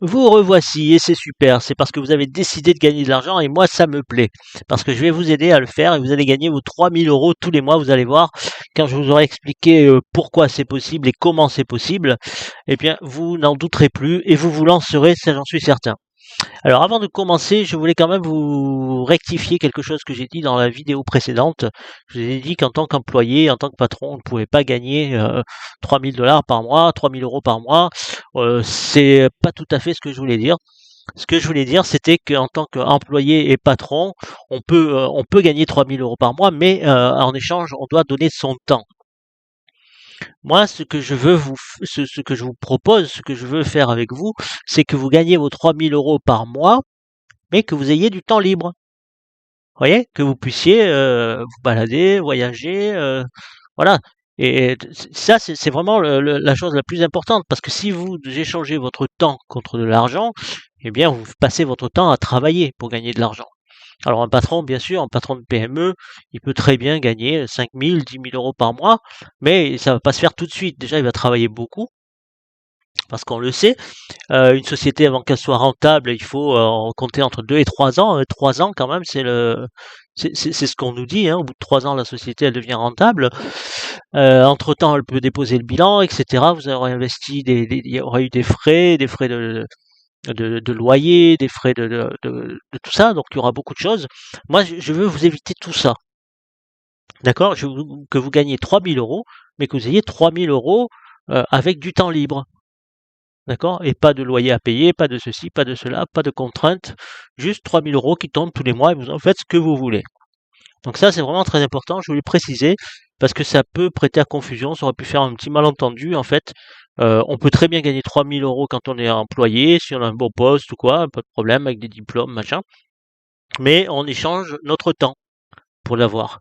Vous revoici et c'est super, c'est parce que vous avez décidé de gagner de l'argent et moi ça me plaît. Parce que je vais vous aider à le faire et vous allez gagner vos 3000 € tous les mois, vous allez voir, quand je vous aurai expliqué pourquoi c'est possible et comment c'est possible, eh bien vous n'en douterez plus et vous vous lancerez, ça j'en suis certain. Alors avant de commencer, je voulais quand même vous rectifier quelque chose que j'ai dit dans la vidéo précédente. Je vous ai dit qu'en tant qu'employé, en tant que patron, on ne pouvait pas gagner 3000 $ par mois, 3000 € par mois. C'est pas tout à fait ce que je voulais dire. Ce que je voulais dire, c'était qu'en tant qu'employé et patron, on peut gagner 3000 € par mois, mais en échange, on doit donner son temps. Moi, ce que je vous propose, ce que je veux faire avec vous, c'est que vous gagnez vos 3000 € par mois, mais que vous ayez du temps libre. Vous voyez, que vous puissiez vous balader, voyager, voilà. Et ça, c'est vraiment la chose la plus importante, parce que si vous échangez votre temps contre de l'argent, eh bien, vous passez votre temps à travailler pour gagner de l'argent. Alors un patron, bien sûr, un patron de PME, il peut très bien gagner 5000, 10 000 € par mois, mais ça va pas se faire tout de suite. Déjà, il va travailler beaucoup, parce qu'on le sait. Une société, avant qu'elle soit rentable, il faut compter entre 2 et 3 ans. 3 ans, quand même, c'est ce qu'on nous dit. Hein. Au bout de 3 ans, la société, elle devient rentable. Entre-temps, elle peut déposer le bilan, etc. Vous aurez investi, il y aura eu des frais de loyer, des frais de tout ça. Donc, il y aura beaucoup de choses. Moi, je veux vous éviter tout ça. D'accord? Que vous gagnez 3000 €, mais que vous ayez 3000 € avec du temps libre. D'accord? Et pas de loyer à payer, pas de ceci, pas de cela, pas de contraintes, juste 3000 € qui tombent tous les mois et vous en faites ce que vous voulez. Donc ça, c'est vraiment très important, je voulais préciser, parce que ça peut prêter à confusion, ça aurait pu faire un petit malentendu, en fait. On peut très bien gagner 3000 € quand on est employé, si on a un bon poste ou quoi, pas de problème, avec des diplômes, machin. Mais on échange notre temps pour l'avoir.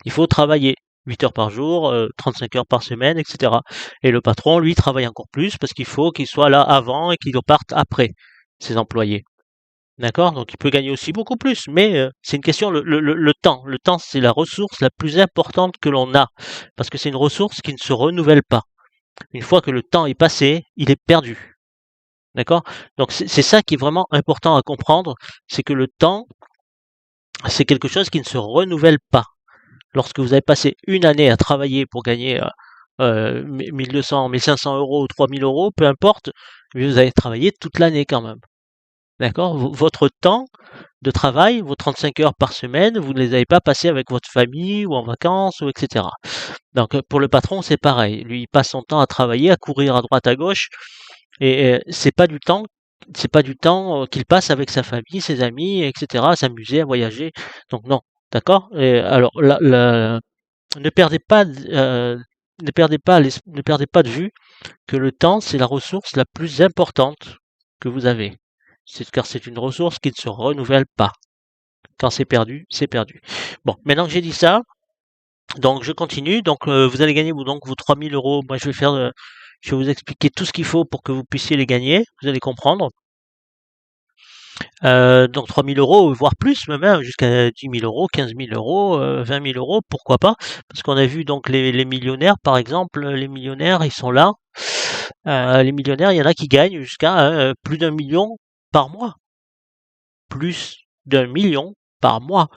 Il faut travailler 8 heures par jour, 35 heures par semaine, etc. Et le patron, lui, travaille encore plus parce qu'il faut qu'il soit là avant et qu'il parte après ses employés. D'accord? Donc il peut gagner aussi beaucoup plus, mais c'est une question, le temps. Le temps, c'est la ressource la plus importante que l'on a, parce que c'est une ressource qui ne se renouvelle pas. Une fois que le temps est passé, il est perdu. D'accord? Donc c'est ça qui est vraiment important à comprendre, c'est que le temps, c'est quelque chose qui ne se renouvelle pas. Lorsque vous avez passé une année à travailler pour gagner 1200, 1500 € ou 3000 €, peu importe, mais vous avez travaillé toute l'année quand même. D'accord? Votre temps de travail, vos 35 heures par semaine, vous ne les avez pas passés avec votre famille ou en vacances ou etc. Donc pour le patron, c'est pareil. Lui, il passe son temps à travailler, à courir à droite à gauche, et c'est pas du temps qu'il passe avec sa famille, ses amis, etc., à s'amuser, à voyager. Donc non, d'accord? Et alors ne perdez pas, ne perdez pas de vue que le temps, c'est la ressource la plus importante que vous avez. Car c'est une ressource qui ne se renouvelle pas. Quand c'est perdu, c'est perdu. Bon, maintenant que j'ai dit ça, donc je continue. Donc vous allez gagner donc vos 3000 €. Moi, je vais vous expliquer tout ce qu'il faut pour que vous puissiez les gagner. Vous allez comprendre. Donc 3000 €, voire plus même, hein, jusqu'à 10 000 €, 15 000 €, 20 000 €, pourquoi pas? Parce qu'on a vu donc les millionnaires, par exemple, les millionnaires, ils sont là. Les millionnaires, il y en a qui gagnent jusqu'à plus d'1 million par mois. Plus d'1 million par mois.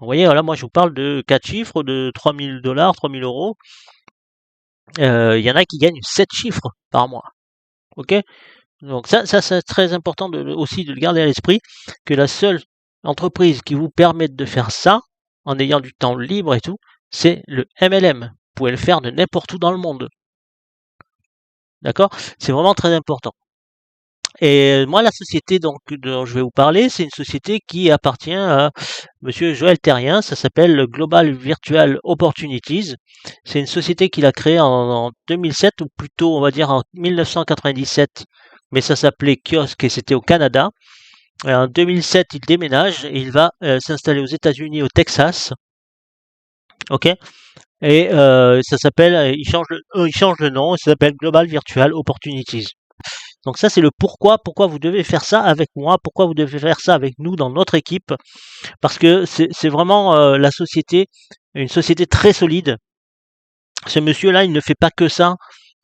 Vous voyez, là, moi, je vous parle de 4 chiffres, de 3000 $, 3000 €. Il y en a qui gagnent 7 chiffres par mois. Ok? Donc ça c'est très important aussi de le garder à l'esprit, que la seule entreprise qui vous permette de faire ça, en ayant du temps libre et tout, c'est le MLM. Vous pouvez le faire de n'importe où dans le monde. D'accord? C'est vraiment très important. Et moi, la société dont je vais vous parler, c'est une société qui appartient à Monsieur Joël Terrien. Ça s'appelle Global Virtual Opportunities. C'est une société qu'il a créée en 2007, ou plutôt, on va dire, en 1997. Mais ça s'appelait Kiosque et c'était au Canada. Et en 2007, il déménage et il va s'installer aux États-Unis, au Texas. Ok? Et ça s'appelle, il change le nom, ça s'appelle Global Virtual Opportunities. Donc ça, c'est le pourquoi vous devez faire ça avec moi, pourquoi vous devez faire ça avec nous dans notre équipe, parce que c'est vraiment une société très solide. Ce monsieur-là, il ne fait pas que ça.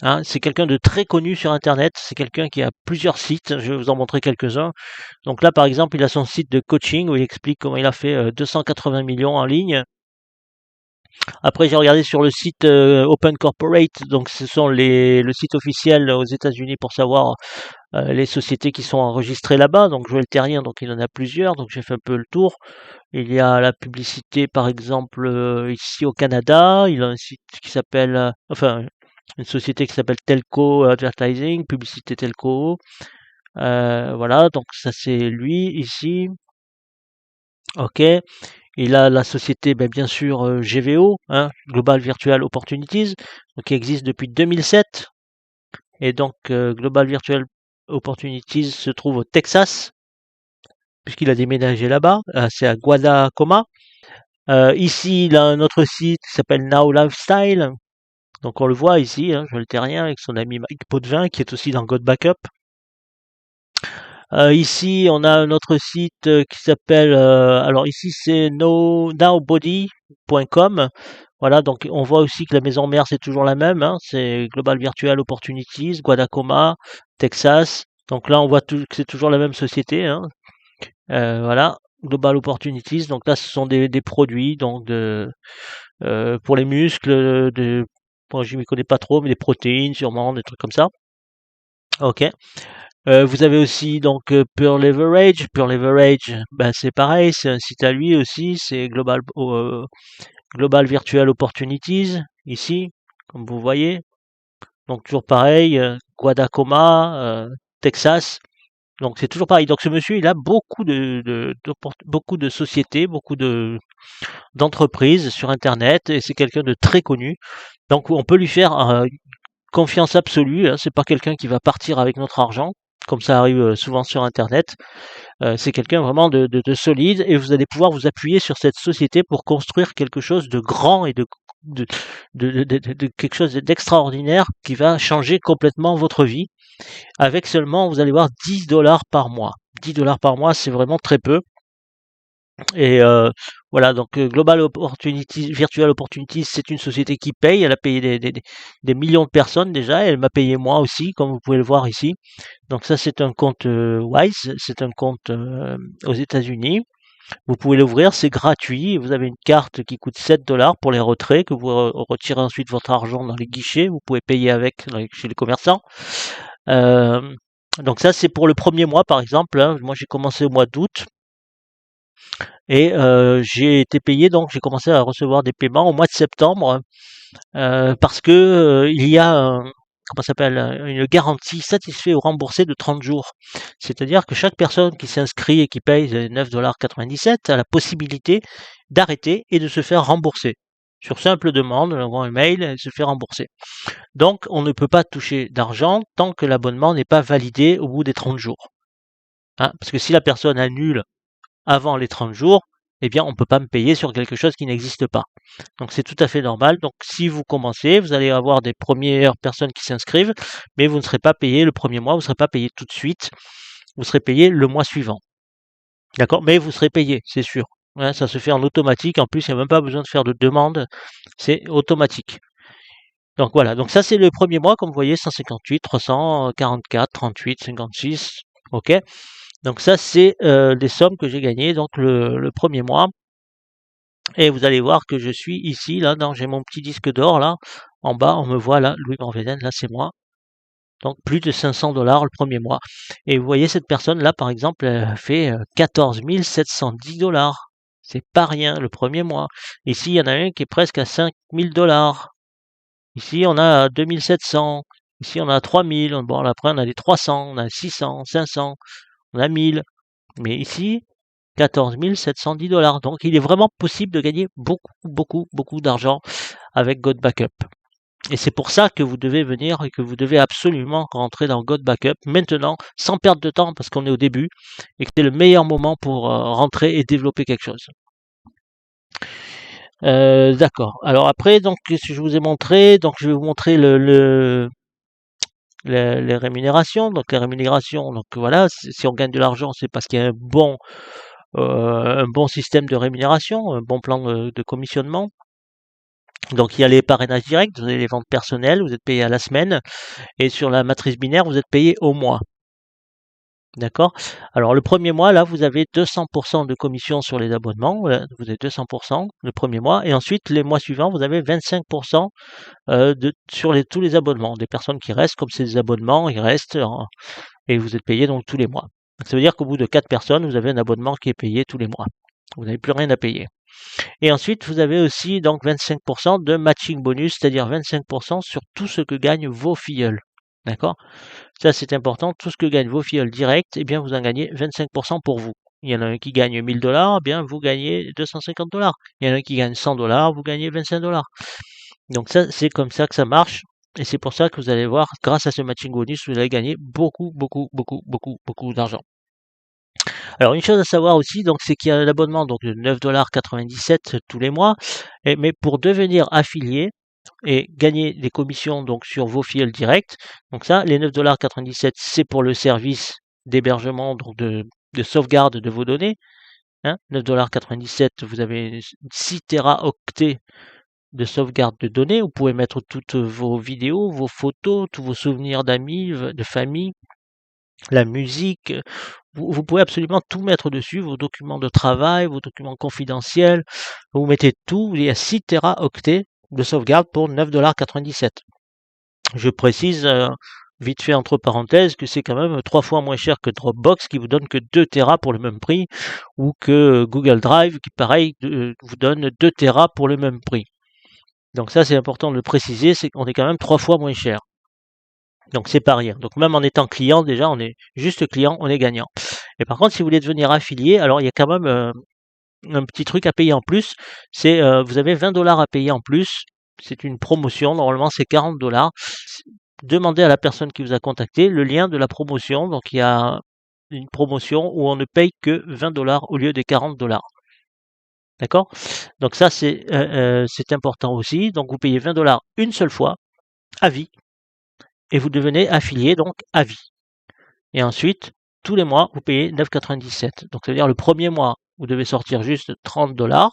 Hein, c'est quelqu'un de très connu sur Internet. C'est quelqu'un qui a plusieurs sites. Je vais vous en montrer quelques-uns. Donc là, par exemple, il a son site de coaching où il explique comment il a fait 280 millions en ligne. Après, j'ai regardé sur le site Open Corporate. Donc, ce sont le site officiel aux États-Unis pour savoir les sociétés qui sont enregistrées là-bas. Donc, Joël Terrien, donc il en a plusieurs. Donc, j'ai fait un peu le tour. Il y a la publicité, par exemple, ici au Canada. Il a un site qui s'appelle, enfin, une société qui s'appelle Telco Advertising, publicité Telco. Voilà, donc ça c'est lui ici. Ok. Il a la société, ben, bien sûr, GVO, hein, Global Virtual Opportunities, donc, qui existe depuis 2007. Et donc, Global Virtual Opportunities se trouve au Texas, puisqu'il a déménagé là-bas. C'est à Guadacoma. Ici, il a un autre site qui s'appelle Now Lifestyle. Donc, on le voit ici, hein, je le terrien, avec son ami Mike Potvin, qui est aussi dans God Backup. Ici, on a un autre site qui s'appelle, alors ici c'est nowbody.com. Voilà, donc on voit aussi que la maison mère c'est toujours la même, hein, c'est Global Virtual Opportunities, Guadacoma, Texas. Donc là, on voit que c'est toujours la même société, hein. Voilà, Global Opportunities. Donc là, ce sont des produits donc pour les muscles, bon, je m'y connais pas trop, mais des protéines sûrement, des trucs comme ça. Ok. Vous avez aussi donc Pure Leverage. Pure Leverage, ben, c'est pareil, c'est un site à lui aussi, c'est Global Virtual Opportunities, ici, comme vous voyez. Donc toujours pareil, Guadacoma, Texas. Donc c'est toujours pareil. Donc ce monsieur, il a beaucoup de sociétés, beaucoup d'entreprises sur Internet, et c'est quelqu'un de très connu. Donc on peut lui faire confiance absolue, hein. C'est pas quelqu'un qui va partir avec notre argent, comme ça arrive souvent sur Internet. C'est quelqu'un vraiment de solide, et vous allez pouvoir vous appuyer sur cette société pour construire quelque chose de grand et de, de quelque chose d'extraordinaire qui va changer complètement votre vie. Avec seulement, vous allez voir, 10 dollars par mois. 10 dollars par mois, c'est vraiment très peu. Et voilà, donc Global Opportunities, Virtual Opportunities, c'est une société qui paye. Elle a payé des millions de personnes déjà. Elle m'a payé moi aussi, comme vous pouvez le voir ici. Donc ça, c'est un compte Wise, c'est un compte aux États-Unis. Vous pouvez l'ouvrir, c'est gratuit. Vous avez une carte qui coûte 7 dollars pour les retraits, que vous retirez ensuite votre argent dans les guichets. Vous pouvez payer avec chez les commerçants. Euh, donc ça, c'est pour le premier mois, par exemple, hein. Moi, j'ai commencé au mois d'août. Et j'ai été payé, donc j'ai commencé à recevoir des paiements au mois de septembre, parce que il y a comment ça s'appelle, une garantie satisfait ou remboursé de 30 jours. C'est-à-dire que chaque personne qui s'inscrit et qui paye 9,97 $ a la possibilité d'arrêter et de se faire rembourser. Sur simple demande, on envoie un mail et se fait rembourser. Donc on ne peut pas toucher d'argent tant que l'abonnement n'est pas validé au bout des 30 jours. Hein, parce que si la personne annule avant les 30 jours, eh bien, on ne peut pas me payer sur quelque chose qui n'existe pas. Donc, c'est tout à fait normal. Donc, si vous commencez, vous allez avoir des premières personnes qui s'inscrivent, mais vous ne serez pas payé le premier mois, vous ne serez pas payé tout de suite, vous serez payé le mois suivant. D'accord? Mais vous serez payé, c'est sûr. Hein, ça se fait en automatique. En plus, il n'y a même pas besoin de faire de demande. C'est automatique. Donc, voilà. Donc, ça, c'est le premier mois, comme vous voyez, 158, 344, 38, 56. OK? Donc ça, c'est les sommes que j'ai gagnées donc le premier mois. Et vous allez voir que je suis ici, là, j'ai mon petit disque d'or, là, en bas, on me voit, là, Louis Grandveden, là, c'est moi. Donc plus de 500 dollars le premier mois. Et vous voyez, cette personne-là, par exemple, elle fait 14 710 dollars. C'est pas rien le premier mois. Ici, il y en a un qui est presque à 5 000 dollars. Ici, on a 2700. Ici, on a 3000. Bon, après, on a des 300, on a 600, 500, on a 1000. Mais ici, 14 710 dollars. Donc, il est vraiment possible de gagner beaucoup d'argent avec God Backup. Et c'est pour ça que vous devez venir et que vous devez absolument rentrer dans God Backup maintenant, sans perdre de temps, parce qu'on est au début, et que c'est le meilleur moment pour rentrer et développer quelque chose. D'accord. Alors après, donc, si je vous ai montré, donc je vais vous montrer les rémunérations. Donc les rémunérations, donc voilà, si on gagne de l'argent, c'est parce qu'il y a un bon système de rémunération, un bon plan de commissionnement. Donc il y a les parrainages directs, vous avez les ventes personnelles, vous êtes payé à la semaine, et sur la matrice binaire, vous êtes payé au mois. D'accord? Alors le premier mois, là, vous avez 200% de commission sur les abonnements, vous avez 200% le premier mois, et ensuite les mois suivants, vous avez 25% sur tous les abonnements. Des personnes qui restent, comme ces abonnements, ils restent, et vous êtes payé donc tous les mois. Donc, ça veut dire qu'au bout de 4 personnes, vous avez un abonnement qui est payé tous les mois. Vous n'avez plus rien à payer. Et ensuite, vous avez aussi donc 25% de matching bonus, c'est-à-dire 25% sur tout ce que gagnent vos filleuls. D'accord? Ça, c'est important. Tout ce que gagnent vos filleuls directs, eh bien, vous en gagnez 25% pour vous. Il y en a un qui gagne 1000 $, eh bien, vous gagnez 250 $. Il y en a un qui gagne 100 $, vous gagnez 25 $. Donc ça, c'est comme ça que ça marche. Et c'est pour ça que vous allez voir, grâce à ce matching bonus, vous allez gagner beaucoup, beaucoup, beaucoup, beaucoup, beaucoup d'argent. Alors, une chose à savoir aussi, donc, c'est qu'il y a l'abonnement donc de 9,97 $ tous les mois. Mais pour devenir affilié et gagner des commissions donc sur vos filleuls directs, donc ça, les 9,97 $, c'est pour le service d'hébergement, donc de sauvegarde de vos données. 9,97 $, vous avez 6 téraoctets de sauvegarde de données. Vous pouvez mettre toutes vos vidéos, vos photos, tous vos souvenirs d'amis, de famille, la musique. Vous pouvez absolument tout mettre dessus, vos documents de travail, vos documents confidentiels. Vous mettez tout, il y a 6 téraoctets de sauvegarde pour 9,97 $. Je précise vite fait entre parenthèses que c'est quand même 3 fois moins cher que Dropbox qui vous donne que 2 Tera pour le même prix, ou que Google Drive qui pareil vous donne 2 Tera pour le même prix. Donc ça, c'est important de le préciser, c'est qu'on est quand même 3 fois moins cher. Donc c'est pas rien. Donc même en étant client, déjà, on est juste client, on est gagnant. Et par contre, si vous voulez devenir affilié, alors il y a quand même un petit truc à payer en plus. C'est vous avez 20 $ à payer en plus. C'est une promotion. Normalement, c'est 40 $. Demandez à la personne qui vous a contacté le lien de la promotion. Donc il y a une promotion où on ne paye que 20 $ au lieu des 40 $. D'accord? Donc ça, c'est important aussi. Donc vous payez 20 $ une seule fois, à vie, et vous devenez affilié donc à vie. Et ensuite, tous les mois, vous payez 9,97 $. Donc ça veut dire le premier mois, vous devez sortir juste 30 $,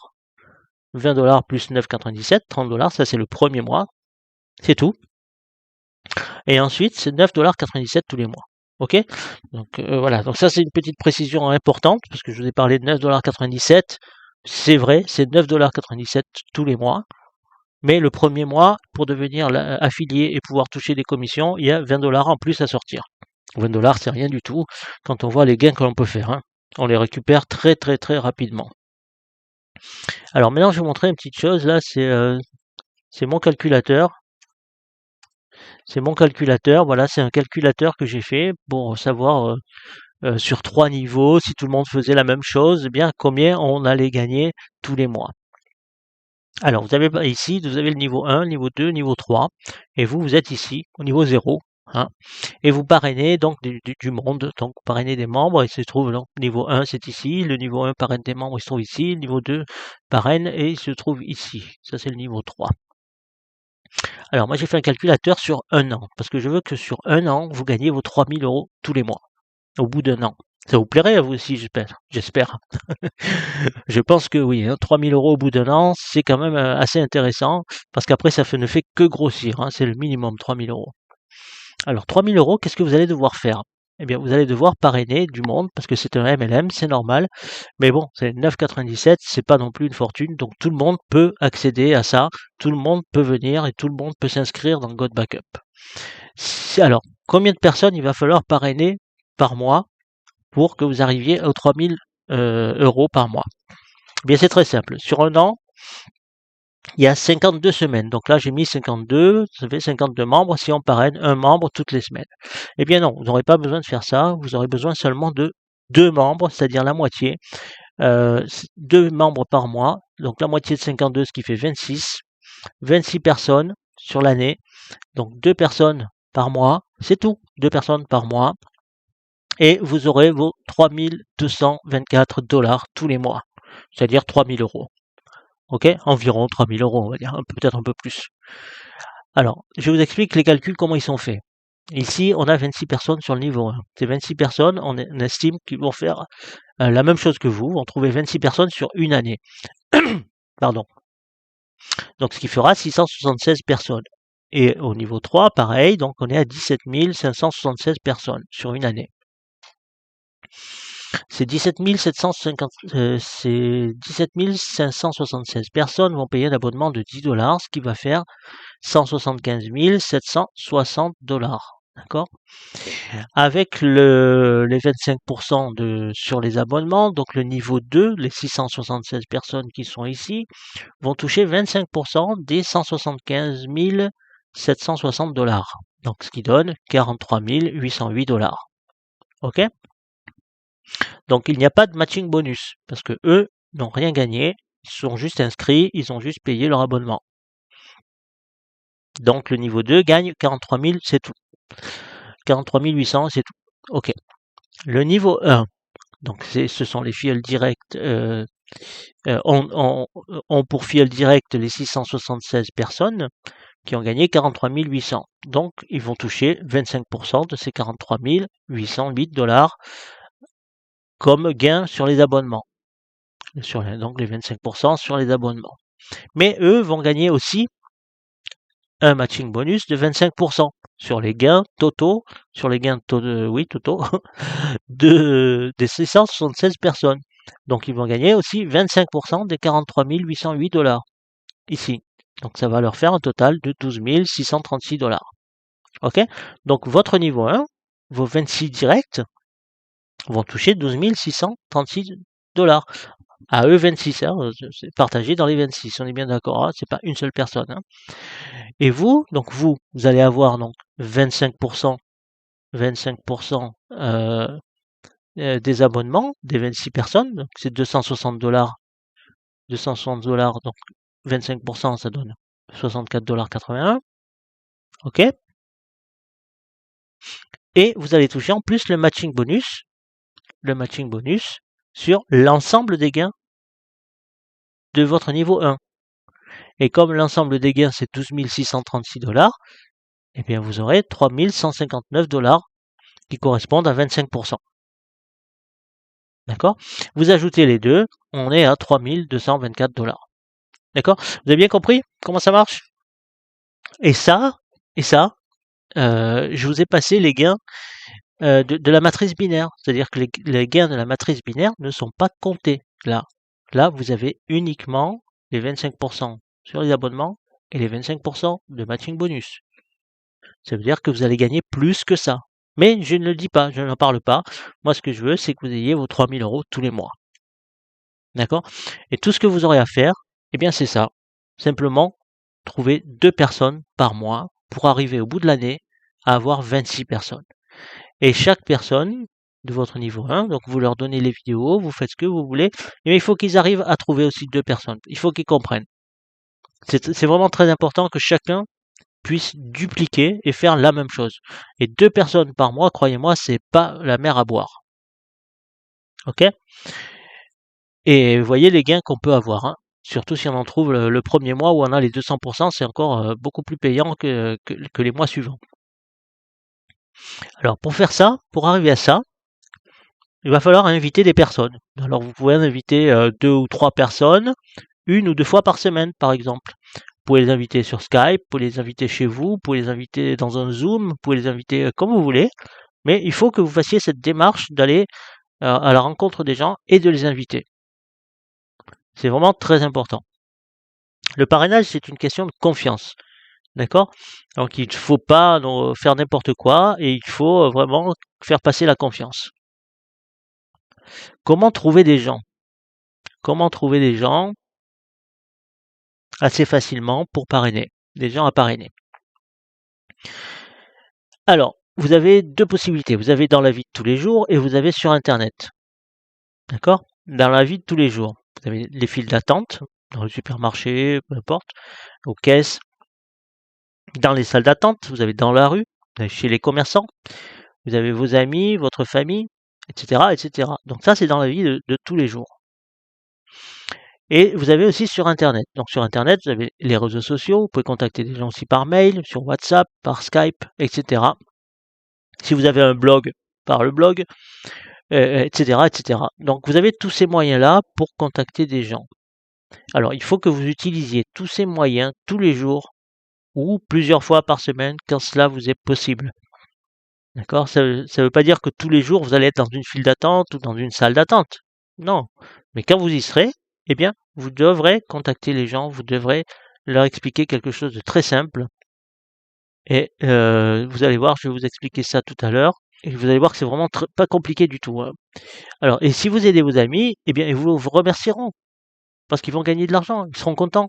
20 $ plus 9,97 $, 30 $, ça c'est le premier mois, c'est tout. Et ensuite, c'est 9,97 $ tous les mois. Ok? Donc voilà, donc ça c'est une petite précision importante, parce que je vous ai parlé de 9,97 $. C'est vrai, c'est 9,97 $ tous les mois. Mais le premier mois, pour devenir affilié et pouvoir toucher des commissions, il y a 20 $ en plus à sortir. 20 $, c'est rien du tout quand on voit les gains que l'on peut faire. On les récupère très très très rapidement. Alors maintenant, je vais vous montrer une petite chose. Là, c'est mon calculateur. C'est mon calculateur. Voilà, c'est un calculateur que j'ai fait pour savoir sur 3 niveaux, si tout le monde faisait la même chose, eh bien combien on allait gagner tous les mois. Alors, vous avez ici, vous avez le niveau 1, niveau 2, niveau 3, et vous êtes ici au niveau 0, et vous parrainez donc du monde, donc vous parrainez des membres, il se trouve donc niveau 1 c'est ici, le niveau 1 parraine des membres, il se trouve ici, le niveau 2 parraine et il se trouve ici, ça c'est le niveau 3. Alors moi j'ai fait un calculateur sur un an, parce que je veux que sur un an, vous gagnez vos 3000 € tous les mois, au bout d'un an. Ça vous plairait à vous aussi, j'espère. Je pense que oui, 3000 € au bout d'un an, c'est quand même assez intéressant, parce qu'après ça ne fait que grossir, c'est le minimum 3000 €. Alors 3000 €, qu'est-ce que vous allez devoir faire? Eh bien vous allez devoir parrainer du monde, parce que c'est un MLM, c'est normal, mais bon, c'est 9,97 €, c'est pas non plus une fortune, donc tout le monde peut accéder à ça, tout le monde peut venir et tout le monde peut s'inscrire dans God Backup. Alors, combien de personnes il va falloir parrainer par mois pour que vous arriviez aux 3000 € par mois? Eh bien c'est très simple, sur un an, il y a 52 semaines. Donc là, j'ai mis 52, ça fait 52 membres si on parraine un membre toutes les semaines. Eh bien non, vous n'aurez pas besoin de faire ça, vous aurez besoin seulement de 2 membres, c'est-à-dire la moitié. 2 membres par mois, donc la moitié de 52, ce qui fait 26. 26 personnes sur l'année, donc 2 personnes par mois, c'est tout, 2 personnes par mois. Et vous aurez vos 3224 $ tous les mois, c'est-à-dire 3000 €. Ok, environ 3000 €, on va dire, peut-être un peu plus. Alors, je vous explique les calculs, comment ils sont faits. Ici, on a 26 personnes sur le niveau 1. Ces 26 personnes, on estime qu'ils vont faire la même chose que vous, vont trouver 26 personnes sur une année. Pardon. Donc ce qui fera 676 personnes. Et au niveau 3, pareil, donc on est à 17 576 personnes sur une année. Ces 17 576 personnes vont payer un abonnement de 10 $, ce qui va faire 175 760 $. D'accord? Avec les 25% sur les abonnements, donc le niveau 2, les 676 personnes qui sont ici, vont toucher 25% des 175 760 $. Donc ce qui donne 43 808 $. Ok? Donc il n'y a pas de matching bonus, parce que eux n'ont rien gagné, ils sont juste inscrits, ils ont juste payé leur abonnement. Donc le niveau 2 gagne 43 000, c'est tout. 43 800, c'est tout. Ok. Le niveau 1, donc ce sont les filleuls directs, ont pour filleul direct les 676 personnes qui ont gagné 43 800. Donc ils vont toucher 25% de ces 43 808 $ comme gain sur les abonnements. Donc les 25% sur les abonnements. Mais eux vont gagner aussi un matching bonus de 25% sur les gains totaux, totaux des 676 personnes. Donc ils vont gagner aussi 25% des 43 808 $ ici. Donc ça va leur faire un total de 12 636 $. Ok? Donc votre niveau 1, vos 26 directs vont toucher 12 636 $. À eux 26, hein, c'est partagé dans les 26, on est bien d'accord, hein, c'est pas une seule personne. Hein. Et vous, donc vous allez avoir donc 25%, des abonnements des 26 personnes, donc c'est 260 $, 260 $, donc 25% ça donne 64,81 $, ok? Et vous allez toucher en plus le matching bonus sur l'ensemble des gains de votre niveau 1. Et comme l'ensemble des gains c'est 12 636 $, eh bien vous aurez 3 159 $, qui correspondent à 25%. D'accord? Vous ajoutez les deux, on est à 3 224 $. D'accord? Vous avez bien compris comment ça marche? Et ça, je vous ai passé les gains de la matrice binaire. C'est-à-dire que les gains de la matrice binaire ne sont pas comptés là. Là, vous avez uniquement les 25% sur les abonnements et les 25% de matching bonus. Ça veut dire que vous allez gagner plus que ça. Mais je ne le dis pas, je n'en parle pas. Moi, ce que je veux, c'est que vous ayez vos 3 000 € tous les mois. D'accord? Et tout ce que vous aurez à faire, eh bien, c'est ça. Simplement, trouver 2 personnes par mois pour arriver au bout de l'année à avoir 26 personnes. Et chaque personne de votre niveau 1, donc vous leur donnez les vidéos, vous faites ce que vous voulez, mais il faut qu'ils arrivent à trouver aussi 2 personnes. Il faut qu'ils comprennent. C'est vraiment très important que chacun puisse dupliquer et faire la même chose. Et 2 personnes par mois, croyez-moi, c'est pas la mer à boire. Ok? Et vous voyez les gains qu'on peut avoir. Hein. Surtout si on en trouve le premier mois où on a les 200%, c'est encore beaucoup plus payant que les mois suivants. Alors pour faire ça, pour arriver à ça, il va falloir inviter des personnes. Alors vous pouvez inviter 2 ou 3 personnes, 1 ou 2 fois par semaine par exemple. Vous pouvez les inviter sur Skype, vous pouvez les inviter chez vous, vous pouvez les inviter dans un Zoom, vous pouvez les inviter comme vous voulez. Mais il faut que vous fassiez cette démarche d'aller à la rencontre des gens et de les inviter. C'est vraiment très important. Le parrainage, c'est une question de confiance. D'accord? Donc il ne faut pas faire n'importe quoi et il faut vraiment faire passer la confiance. Comment trouver des gens? Comment trouver des gens assez facilement pour parrainer? Des gens à parrainer. Alors, vous avez 2 possibilités. Vous avez dans la vie de tous les jours et vous avez sur Internet. D'accord? Dans la vie de tous les jours, vous avez les files d'attente, dans le supermarché, peu importe, aux caisses, dans les salles d'attente, vous avez dans la rue, chez les commerçants, vous avez vos amis, votre famille, etc., etc. Donc ça, c'est dans la vie de tous les jours. Et vous avez aussi sur Internet. Donc sur Internet, vous avez les réseaux sociaux, vous pouvez contacter des gens aussi par mail, sur WhatsApp, par Skype, etc. Si vous avez un blog, par le blog, etc., etc. Donc vous avez tous ces moyens-là pour contacter des gens. Alors, il faut que vous utilisiez tous ces moyens tous les jours ou plusieurs fois par semaine quand cela vous est possible. D'accord? Ça veut pas dire que tous les jours vous allez être dans une file d'attente ou dans une salle d'attente. Non. Mais quand vous y serez, eh bien, vous devrez contacter les gens, vous devrez leur expliquer quelque chose de très simple. Et vous allez voir, je vais vous expliquer ça tout à l'heure. Et vous allez voir que c'est vraiment pas compliqué du tout, hein. Alors, et si vous aidez vos amis, eh bien, ils vous remercieront parce qu'ils vont gagner de l'argent, ils seront contents.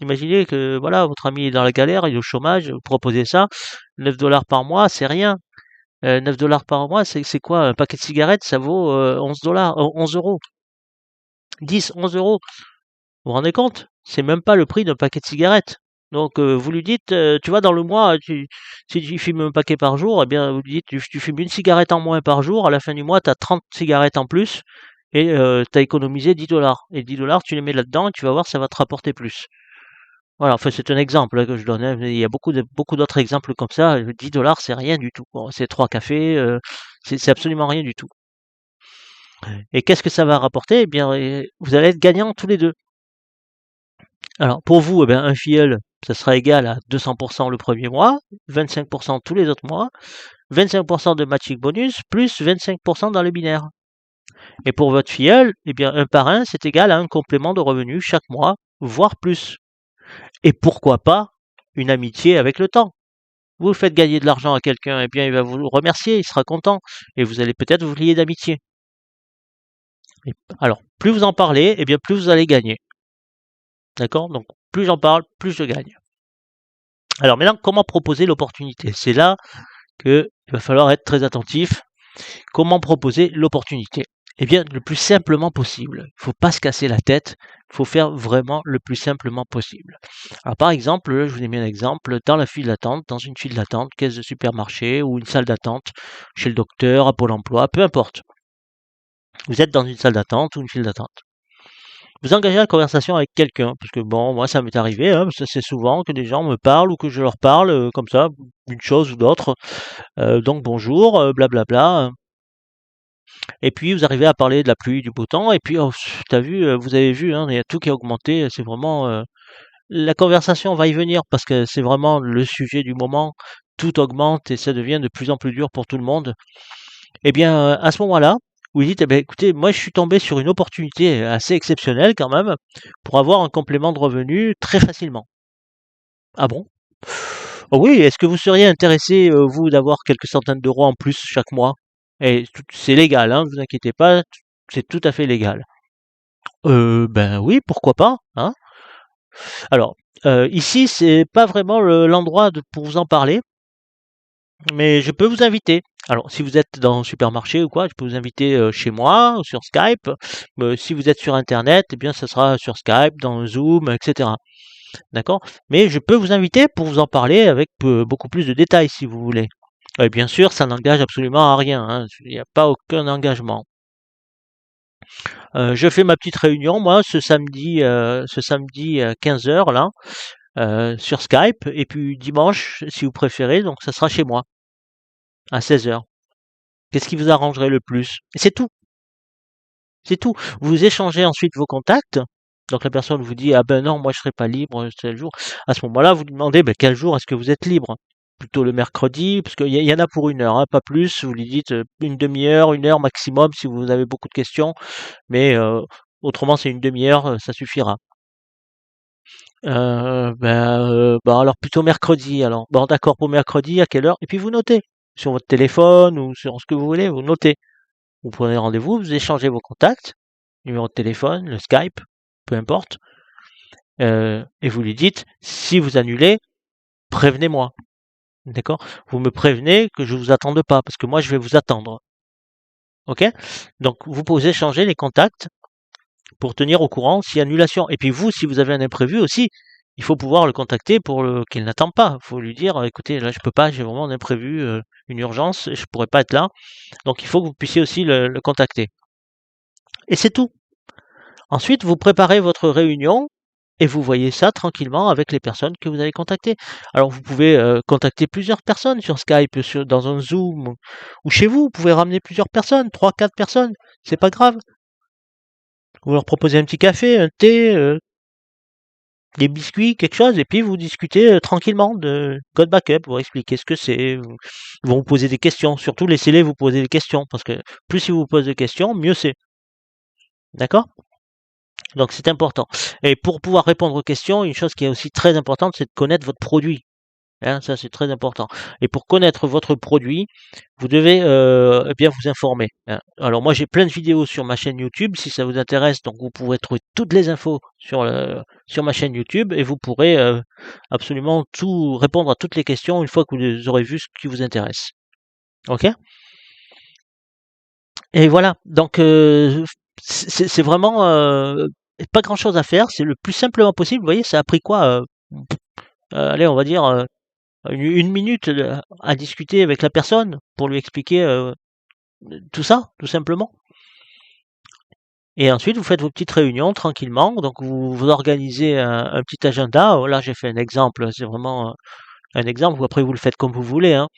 Imaginez que voilà, votre ami est dans la galère, il est au chômage, vous proposez ça, 9 dollars par mois, c'est rien. 9 dollars par mois, c'est quoi? Un paquet de cigarettes, ça vaut 11 dollars, 11 euros. 10, 11 euros. Vous vous rendez compte? C'est même pas le prix d'un paquet de cigarettes. Donc vous lui dites, tu vois, dans le mois, si tu fumes un paquet par jour, eh bien vous lui dites, tu fumes une cigarette en moins par jour, à la fin du mois, tu as 30 cigarettes en plus, et tu as économisé 10 dollars. Et 10 dollars, tu les mets là-dedans, et tu vas voir, ça va te rapporter plus. Voilà, enfin c'est un exemple que je donne, hein. Il y a beaucoup d'autres exemples comme ça. 10 dollars, c'est rien du tout. Bon, c'est 3 cafés, c'est absolument rien du tout. Et qu'est-ce que ça va rapporter? Eh bien, vous allez être gagnants tous les deux. Alors, pour vous, eh bien, un filleul, ça sera égal à 200% le premier mois, 25% tous les autres mois, 25% de matching bonus, plus 25% dans le binaire. Et pour votre filleul, eh bien, un parrain, c'est égal à un complément de revenu chaque mois, voire plus. Et pourquoi pas une amitié avec le temps? Vous faites gagner de l'argent à quelqu'un, eh bien, il va vous remercier, il sera content, et vous allez peut-être vous lier d'amitié. Alors, plus vous en parlez, eh bien, plus vous allez gagner. D'accord? Donc, plus j'en parle, plus je gagne. Alors maintenant, comment proposer l'opportunité? C'est là qu'il va falloir être très attentif. Comment proposer l'opportunité? Eh bien, le plus simplement possible. Il ne faut pas se casser la tête. Il faut faire vraiment le plus simplement possible. Alors, par exemple, je vous ai mis un exemple dans la file d'attente, dans une file d'attente, caisse de supermarché ou une salle d'attente chez le docteur, à Pôle emploi, peu importe. Vous êtes dans une salle d'attente ou une file d'attente. Vous engagez la conversation avec quelqu'un, parce que bon, moi ça m'est arrivé, hein, c'est souvent que des gens me parlent ou que je leur parle comme ça, d'une chose ou d'autre. Donc bonjour, blablabla. Et puis vous arrivez à parler de la pluie, du beau temps, et puis oh, t'as vu, vous avez vu, hein, il y a tout qui a augmenté, c'est vraiment la conversation va y venir parce que c'est vraiment le sujet du moment. Tout augmente et ça devient de plus en plus dur pour tout le monde. Eh bien, à ce moment-là, vous dites, eh bien, écoutez, moi je suis tombé sur une opportunité assez exceptionnelle quand même pour avoir un complément de revenu très facilement. Ah bon? Oh oui, est-ce que vous seriez intéressé, vous, d'avoir quelques centaines d'euros en plus chaque mois? Et c'est légal, hein, ne vous inquiétez pas, c'est tout à fait légal. Ben oui, pourquoi pas, hein? Alors, ici, c'est pas vraiment l'endroit pour vous en parler, mais je peux vous inviter. Alors, si vous êtes dans un supermarché ou quoi, je peux vous inviter chez moi, sur Skype. Si vous êtes sur Internet, eh bien, ça sera sur Skype, dans Zoom, etc. D'accord? Mais je peux vous inviter pour vous en parler avec beaucoup plus de détails, si vous voulez. Et bien sûr, ça n'engage absolument à rien, hein. Il n'y a pas aucun engagement. Je fais ma petite réunion, moi, ce samedi à 15 heures, là, sur Skype. Et puis dimanche, si vous préférez, donc ça sera chez moi, à 16 heures. Qu'est-ce qui vous arrangerait le plus? Et c'est tout, c'est tout. Vous échangez ensuite vos contacts. Donc la personne vous dit, ah ben non, moi je serai pas libre tel jour. À ce moment-là, vous demandez, ben, quel jour est-ce que vous êtes libre? Plutôt le mercredi, parce qu'il y en a pour une heure, hein, pas plus. Vous lui dites une demi-heure, une heure maximum si vous avez beaucoup de questions. Mais autrement, c'est une demi-heure, ça suffira. Ben, alors plutôt mercredi. Alors, bon, d'accord, pour mercredi, à quelle heure? Et puis vous notez sur votre téléphone ou sur ce que vous voulez, vous notez. Vous prenez rendez-vous, vous échangez vos contacts, numéro de téléphone, le Skype, peu importe, et vous lui dites, si vous annulez, prévenez-moi. D'accord? Vous me prévenez que je vous attende pas, parce que moi je vais vous attendre. Ok? Donc vous pouvez échanger les contacts pour tenir au courant s'il y a annulation. Et puis vous, si vous avez un imprévu aussi, il faut pouvoir le contacter pour qu'il n'attende pas. Il faut lui dire, écoutez, là je peux pas, j'ai vraiment un imprévu, une urgence, je pourrais pas être là. Donc il faut que vous puissiez aussi le contacter. Et c'est tout. Ensuite, vous préparez votre réunion et vous voyez ça tranquillement avec les personnes que vous allez contacter. Alors vous pouvez contacter plusieurs personnes sur Skype, dans un Zoom, ou chez vous, vous pouvez ramener plusieurs personnes, 3, 4 personnes, c'est pas grave. Vous leur proposez un petit café, un thé, des biscuits, quelque chose, et puis vous discutez tranquillement de code backup, vous expliquez ce que c'est, ils vont vous poser des questions, surtout laissez-les vous poser des questions, parce que plus ils vous posent des questions, mieux c'est. D'accord? Donc c'est important. Et pour pouvoir répondre aux questions, une chose qui est aussi très importante, c'est de connaître votre produit. Hein, ça c'est très important. Et pour connaître votre produit, vous devez bien vous informer. Hein. Alors moi j'ai plein de vidéos sur ma chaîne YouTube, si ça vous intéresse, donc vous pourrez trouver toutes les infos sur ma chaîne YouTube et vous pourrez absolument tout répondre à toutes les questions une fois que vous aurez vu ce qui vous intéresse. Ok? Et voilà. Donc c'est vraiment pas grand chose à faire, c'est le plus simplement possible. Vous voyez, ça a pris quoi allez, on va dire une minute à discuter avec la personne pour lui expliquer tout ça, tout simplement. Et ensuite, vous faites vos petites réunions tranquillement. Donc, vous organisez un petit agenda. Là, j'ai fait un exemple. C'est vraiment un exemple. Après, vous le faites comme vous voulez. Hein.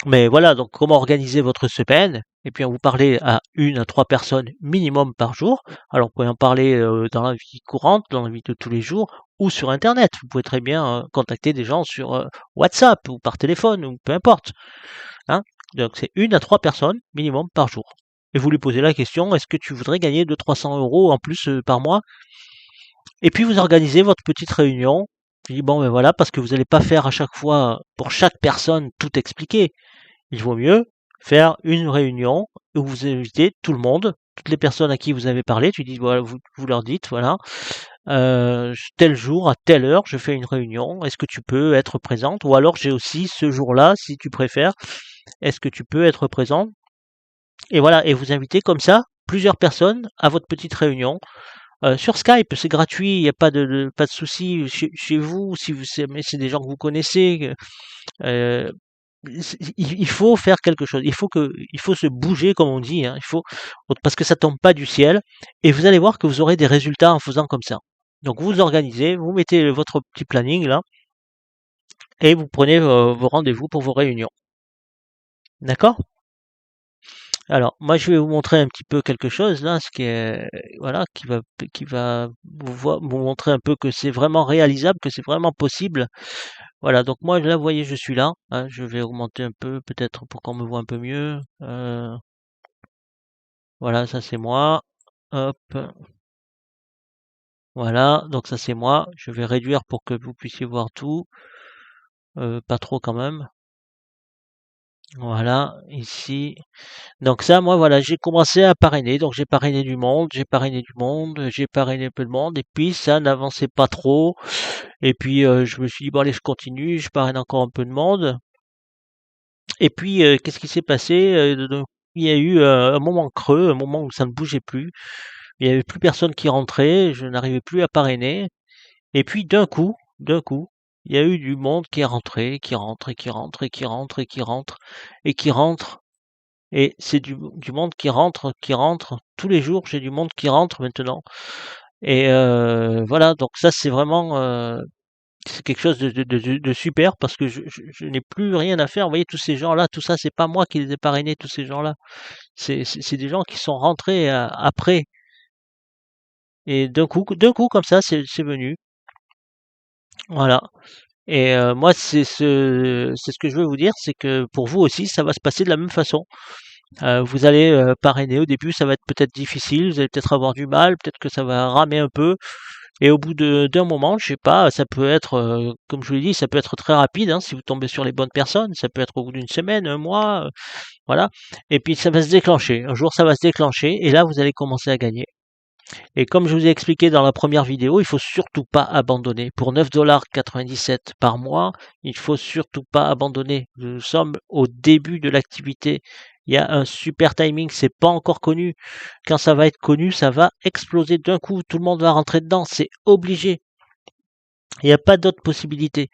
Mais voilà, donc comment organiser votre semaine. Et puis, vous parlez à 1 à 3 personnes minimum par jour. Alors, vous pouvez en parler dans la vie courante, dans la vie de tous les jours, ou sur Internet. Vous pouvez très bien contacter des gens sur WhatsApp ou par téléphone, ou peu importe. Hein. Donc, c'est 1 à 3 personnes minimum par jour. Et vous lui posez la question, est-ce que tu voudrais gagner 200-300 € en plus par mois? Et puis vous organisez votre petite réunion. Je dis bon ben voilà, parce que vous n'allez pas faire à chaque fois pour chaque personne tout expliquer. Il vaut mieux faire une réunion où vous invitez tout le monde, toutes les personnes à qui vous avez parlé. Tu dis voilà, vous leur dites voilà, tel jour à telle heure, je fais une réunion. Est-ce que tu peux être présente? Ou alors j'ai aussi ce jour-là, si tu préfères. Est-ce que tu peux être présente? Et voilà, et vous invitez comme ça plusieurs personnes à votre petite réunion. Sur Skype, c'est gratuit, il n'y a pas de souci chez vous, si vous mais c'est des gens que vous connaissez. Euh, il faut faire quelque chose. Il faut se bouger, comme on dit. Hein, parce que ça tombe pas du ciel. Et vous allez voir que vous aurez des résultats en faisant comme ça. Donc vous organisez, vous mettez votre petit planning là, et vous prenez vos rendez-vous pour vos réunions. D'accord? Alors, moi, je vais vous montrer un petit peu quelque chose là, ce qui est, voilà, qui va vous montrer un peu que c'est vraiment réalisable, que c'est vraiment possible. Voilà, donc moi, là, vous voyez, je suis là. Hein, je vais augmenter un peu, peut-être pour qu'on me voit un peu mieux. Voilà, ça c'est moi. Hop, voilà, donc ça c'est moi. Je vais réduire pour que vous puissiez voir tout. Pas trop quand même. Voilà, ici. Donc ça, moi, voilà, j'ai commencé à parrainer. Donc j'ai parrainé du monde, j'ai parrainé du monde, j'ai parrainé un peu de monde. Et puis ça n'avançait pas trop. Et puis je me suis dit, bon allez, je continue, je parraine encore un peu de monde. Et puis qu'est-ce qui s'est passé? Il y a eu un moment creux, un moment où ça ne bougeait plus. Il n'y avait plus personne qui rentrait, je n'arrivais plus à parrainer. Et puis d'un coup, il y a eu du monde qui est rentré, qui rentre et qui rentre et qui rentre et qui rentre et qui rentre. Et c'est du monde qui rentre. Tous les jours, j'ai du monde qui rentre maintenant. Et voilà, donc ça c'est vraiment c'est quelque chose de super parce que je n'ai plus rien à faire. Vous voyez, tous ces gens-là, tout ça, c'est pas moi qui les ai parrainés, tous ces gens-là. C'est des gens qui sont rentrés après. Et d'un coup, comme ça, c'est venu. Voilà. Et moi, c'est ce que je veux vous dire, c'est que pour vous aussi, ça va se passer de la même façon. Vous allez parrainer au début, ça va être peut-être difficile, vous allez peut-être avoir du mal, peut-être que ça va ramer un peu. Et au bout d'un moment, je sais pas, ça peut être, comme je vous l'ai dit, ça peut être très rapide, hein, si vous tombez sur les bonnes personnes, ça peut être au bout d'une semaine, un mois, voilà. Et puis ça va se déclencher. Un jour, ça va se déclencher, et là, vous allez commencer à gagner. Et comme je vous ai expliqué dans la première vidéo, il faut surtout pas abandonner. Pour 9,97 $ par mois, il faut surtout pas abandonner. Nous sommes au début de l'activité. Il y a un super timing, c'est pas encore connu. Quand ça va être connu, ça va exploser d'un coup. Tout le monde va rentrer dedans, c'est obligé. Il n'y a pas d'autre possibilité.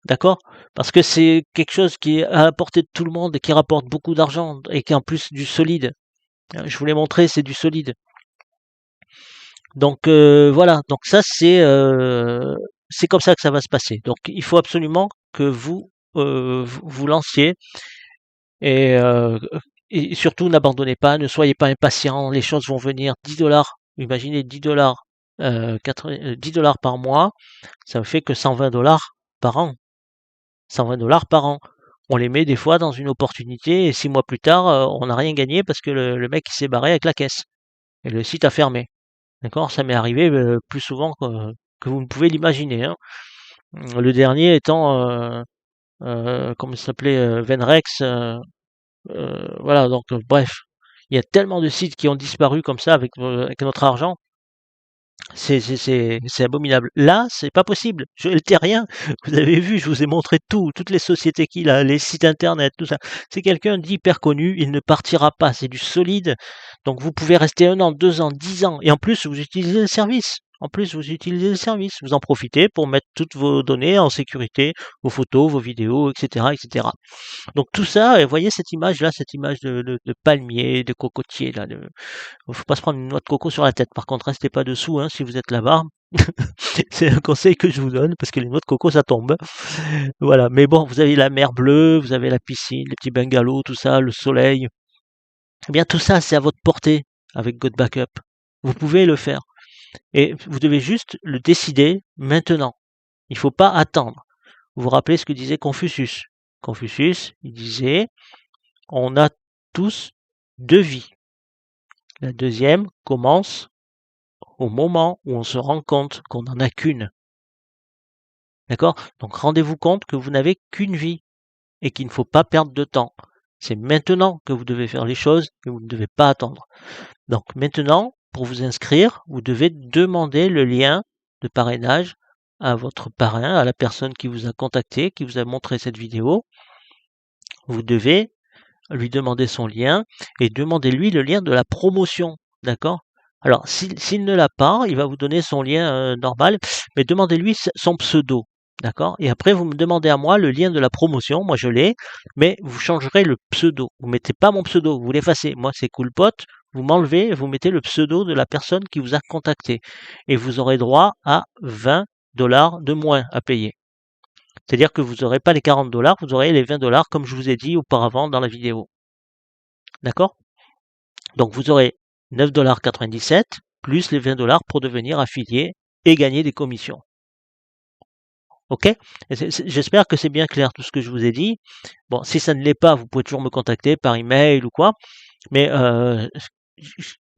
D'accord? Parce que c'est quelque chose qui est à la portée de tout le monde et qui rapporte beaucoup d'argent et qui est en plus du solide. Je vous l'ai montré, c'est du solide. Donc voilà, donc ça c'est comme ça que ça va se passer. Donc il faut absolument que vous lanciez et, euh, et surtout n'abandonnez pas, ne soyez pas impatient, les choses vont venir. 10 $, imaginez 10 $. 10 $ par mois, ça me fait que 120 $ par an. 120 $ par an. On les met des fois dans une opportunité et 6 mois plus tard, on n'a rien gagné parce que le mec il s'est barré avec la caisse et le site a fermé. D'accord? Ça m'est arrivé plus souvent que vous ne pouvez l'imaginer, hein. Le dernier étant, comment ça s'appelait, Venrex. Voilà, donc bref, il y a tellement de sites qui ont disparu comme ça avec notre argent. C'est abominable. Là, c'est pas possible. Je le terrien, vous avez vu, je vous ai montré tout, toutes les sociétés qu'il a, les sites internet, tout ça. C'est quelqu'un d'hyper connu, il ne partira pas, c'est du solide. Donc vous pouvez rester 1 an, 2 ans, 10 ans, et en plus vous utilisez le service. En plus, vous utilisez le service, vous en profitez pour mettre toutes vos données en sécurité, vos photos, vos vidéos, etc., etc. Donc tout ça, et vous voyez cette image-là, cette image de palmier, de cocotier, là, faut pas se prendre une noix de coco sur la tête. Par contre, restez pas dessous, hein, si vous êtes là-bas. C'est un conseil que je vous donne, parce que les noix de coco, ça tombe. Voilà. Mais bon, vous avez la mer bleue, vous avez la piscine, les petits bungalows, tout ça, le soleil. Eh bien, tout ça, c'est à votre portée avec God Backup. Vous pouvez le faire. Et vous devez juste le décider maintenant. Il faut pas attendre. Vous vous rappelez ce que disait Confucius? Confucius, il disait, on a tous 2 vies. La deuxième commence au moment où on se rend compte qu'on n'en a qu'une. D'accord? Donc rendez-vous compte que vous n'avez qu'une vie et qu'il ne faut pas perdre de temps. C'est maintenant que vous devez faire les choses et vous ne devez pas attendre. Donc maintenant, pour vous inscrire, vous devez demander le lien de parrainage à votre parrain, à la personne qui vous a contacté, qui vous a montré cette vidéo. Vous devez lui demander son lien et demandez-lui le lien de la promotion. D'accord? Alors, s'il ne l'a pas, il va vous donner son lien normal, mais demandez-lui son pseudo. D'accord? Et après, vous me demandez à moi le lien de la promotion. Moi, je l'ai, mais vous changerez le pseudo. Vous mettez pas mon pseudo, vous l'effacez. Moi, c'est Coolpot. Vous m'enlevez, vous mettez le pseudo de la personne qui vous a contacté. Et vous aurez droit à 20 $ de moins à payer. C'est-à-dire que vous n'aurez pas les 40 $, vous aurez les 20 $ comme je vous ai dit auparavant dans la vidéo. D'accord? Donc vous aurez 9,97 $ plus les 20 $ pour devenir affilié et gagner des commissions. Ok? J'espère que c'est bien clair tout ce que je vous ai dit. Bon, si ça ne l'est pas, vous pouvez toujours me contacter par email ou quoi. Mais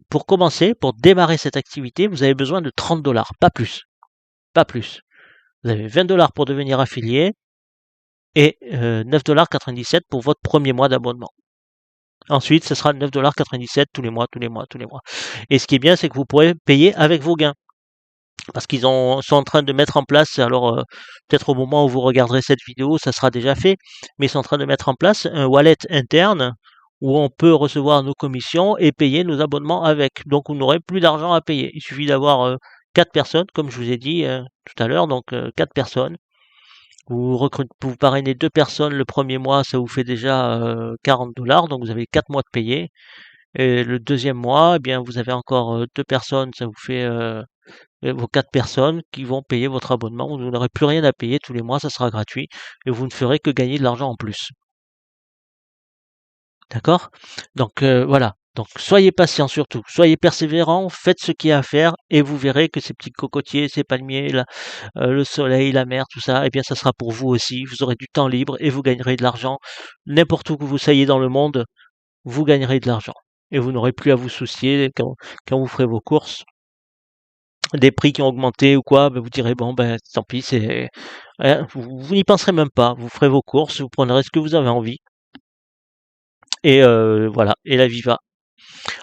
pour commencer, pour démarrer cette activité, vous avez besoin de 30 $, pas plus. Pas plus. Vous avez 20 $ pour devenir affilié et 9,97 $ pour votre premier mois d'abonnement. Ensuite, ce sera 9,97 $ tous les mois, tous les mois, tous les mois. Et ce qui est bien, c'est que vous pourrez payer avec vos gains. Parce qu'ils sont en train de mettre en place, alors peut-être au moment où vous regarderez cette vidéo, ça sera déjà fait, mais ils sont en train de mettre en place un wallet interne où on peut recevoir nos commissions et payer nos abonnements avec. Donc vous n'aurez plus d'argent à payer. Il suffit d'avoir 4 personnes, comme je vous ai dit tout à l'heure, donc 4 personnes. Vous parrainez 2 personnes le premier mois, ça vous fait déjà 40 $, donc vous avez 4 mois de payer. Et le deuxième mois, eh bien vous avez encore 2 personnes, ça vous fait vos 4 personnes qui vont payer votre abonnement. Vous n'aurez plus rien à payer tous les mois, ça sera gratuit et vous ne ferez que gagner de l'argent en plus. D'accord? Donc voilà. Donc soyez patient surtout, soyez persévérants, faites ce qu'il y a à faire et vous verrez que ces petits cocotiers, ces palmiers, le soleil, la mer, tout ça, eh bien ça sera pour vous aussi. Vous aurez du temps libre et vous gagnerez de l'argent. N'importe où que vous soyez dans le monde, vous gagnerez de l'argent. Et vous n'aurez plus à vous soucier quand vous ferez vos courses des prix qui ont augmenté ou quoi, ben vous direz bon ben tant pis, vous n'y penserez même pas, vous ferez vos courses, vous prendrez ce que vous avez envie et voilà, et la vie va.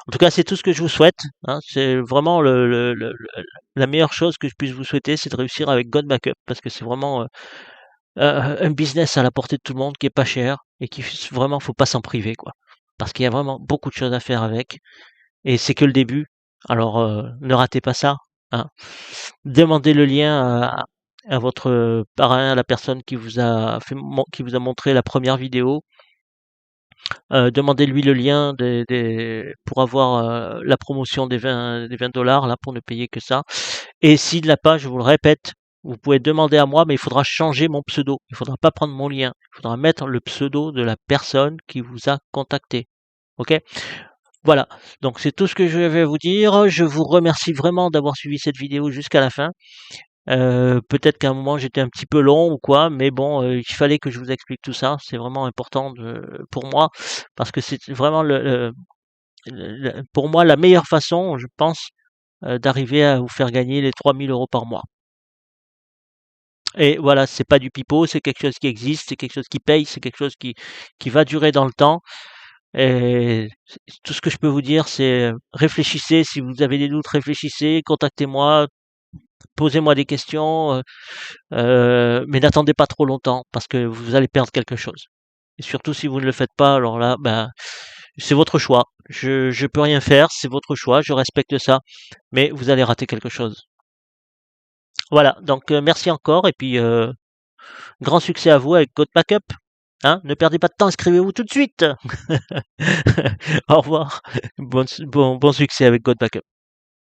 En tout cas, c'est tout ce que je vous souhaite, hein. C'est vraiment la meilleure chose que je puisse vous souhaiter, c'est de réussir avec God Backup parce que c'est vraiment un business à la portée de tout le monde qui est pas cher et qui vraiment faut pas s'en priver quoi. Parce qu'il y a vraiment beaucoup de choses à faire avec et c'est que le début. Alors ne ratez pas ça, hein. Demandez le lien à votre parrain, à la personne qui vous a montré la première vidéo. Demandez-lui le lien pour avoir la promotion des 20 $ là pour ne payer que ça. Et s'il l'a pas, je vous le répète, vous pouvez demander à moi, mais il faudra changer mon pseudo. Il faudra pas prendre mon lien. Il faudra mettre le pseudo de la personne qui vous a contacté. Ok? Voilà, donc c'est tout ce que je vais vous dire. Je vous remercie vraiment d'avoir suivi cette vidéo jusqu'à la fin. Peut-être qu'à un moment j'étais un petit peu long ou quoi, mais bon, il fallait que je vous explique tout ça. C'est vraiment important pour moi parce que c'est vraiment pour moi la meilleure façon, je pense, d'arriver à vous faire gagner les 3 000 € par mois. Et voilà, c'est pas du pipeau, c'est quelque chose qui existe, c'est quelque chose qui paye, c'est quelque chose qui va durer dans le temps. Et tout ce que je peux vous dire, c'est réfléchissez. Si vous avez des doutes, réfléchissez, contactez-moi, posez-moi des questions, mais n'attendez pas trop longtemps parce que vous allez perdre quelque chose. Et surtout si vous ne le faites pas, alors là, ben, c'est votre choix. Je peux rien faire, c'est votre choix, je respecte ça, mais vous allez rater quelque chose. Voilà, donc merci encore et puis grand succès à vous avec God Backup. Hein, ne perdez pas de temps, inscrivez-vous tout de suite. Au revoir. Bon succès avec God Backup.